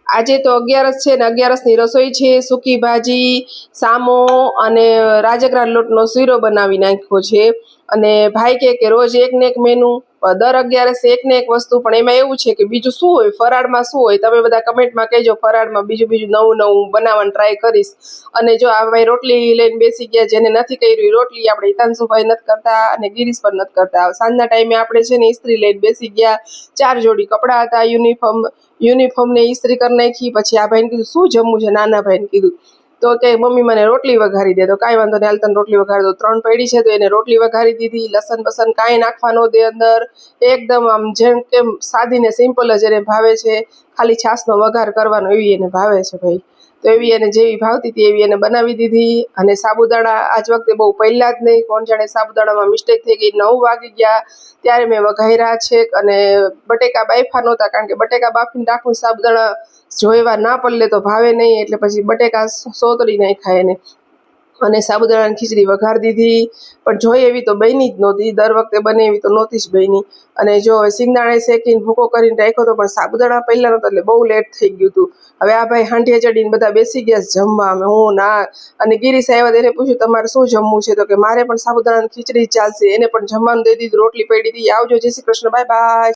આજે તો 11 છે ને 11ની રસોઈ છે, સૂકી ભાજી, સામો અને રાજગરા લોટનો શીરો બનાવી નાખ્યો છે। અને ભાઈ કે રોજ એક ને એક મેનુ, દર 11 એક ને એક વસ્તુ, પણ એમાં એવું છે કે બીજું શું હોય, ફરાળમાં શું હોય, તમે બધા કમેન્ટમાં કહેજો, ફરાળમાં બીજું બીજું નવું નવું બનાવવાનું ટ્રાય કરીશ। અને જો આ ભાઈ રોટલી લઈને બેસી ગયા, જેને નથી કરી રોટલી, આપણે હિતાંશુભાઈ નથી કરતા અને ગિરીશ પણ નથી કરતા। સાંજના ટાઈમે આપણે છે ને ઇસ્ત્રી લઈને બેસી ગયા, 4 જોડી કપડાં હતા, યુનિફોર્મને ઇસ્ત્રી કરી નાખી। પછી આ ભાઈને કીધું શું જમવું છે, નાના ભાઈને કીધું તો કે મમ્મી મને રોટલી વઘારી દે, તો કાંઈ વાંધો નહીં, હાલ તને રોટલી વઘારી દો। 3 પડી છે તો એને રોટલી વઘારી દીધી, લસણ બસન કાંઈ નાખવા ન દે અંદર, એકદમ આમ જેમ કેમ સાદી ને સિમ્પલ જ એને ભાવે છે, ખાલી છાશનો વઘાર કરવાનો એવી એને ભાવે છે ભાઈ। તો એવી એને જેવી ભાવતી હતી એવી એને બનાવી દીધી। અને સાબુદાણા આજ વખતે બહુ પહેલા જ નહીં, કોણ જાણે સાબુદાણામાં મિસ્ટેક થઈ ગઈ, 9 વાગી ગયા ત્યારે મેં વઘાર્યા છે। અને બટેકા બાફા નહોતા, કારણ કે બટેકા બાફીને રાખું, સાબુદાણા જો એવા ના પલળે તો ભાવે નહીં, એટલે પછી બટેકા સોતરી નાખ્યા એને, અને સાબુદાણાની ખીચડી વઘાર દીધી। પણ જોઈએ એવી તો બની જ નહોતી, દર વખતે બને એવી તો નહોતી જ બની। અને જો હવે સિંગદાણા શેકીને ભૂકો કરીને રાખ્યો હતો, પણ સાબુદાણા પહેલા નહોતા એટલે બહુ લેટ થઈ ગયું હતું। હવે આ ભાઈ હાંડિયા ચડીને બધા બેસી ગયા જમવા, અમે હું ના, અને ગિરીશ આવ્યા તો એને પૂછ્યું તમારે શું જમવું છે, તો કે મારે પણ સાબુદાણાની ખીચડી ચાલશે, એને પણ જમવાનું દઈ દીધું, રોટલી પડી હતી, આવજો, જય શ્રી કૃષ્ણ, બાય બાય।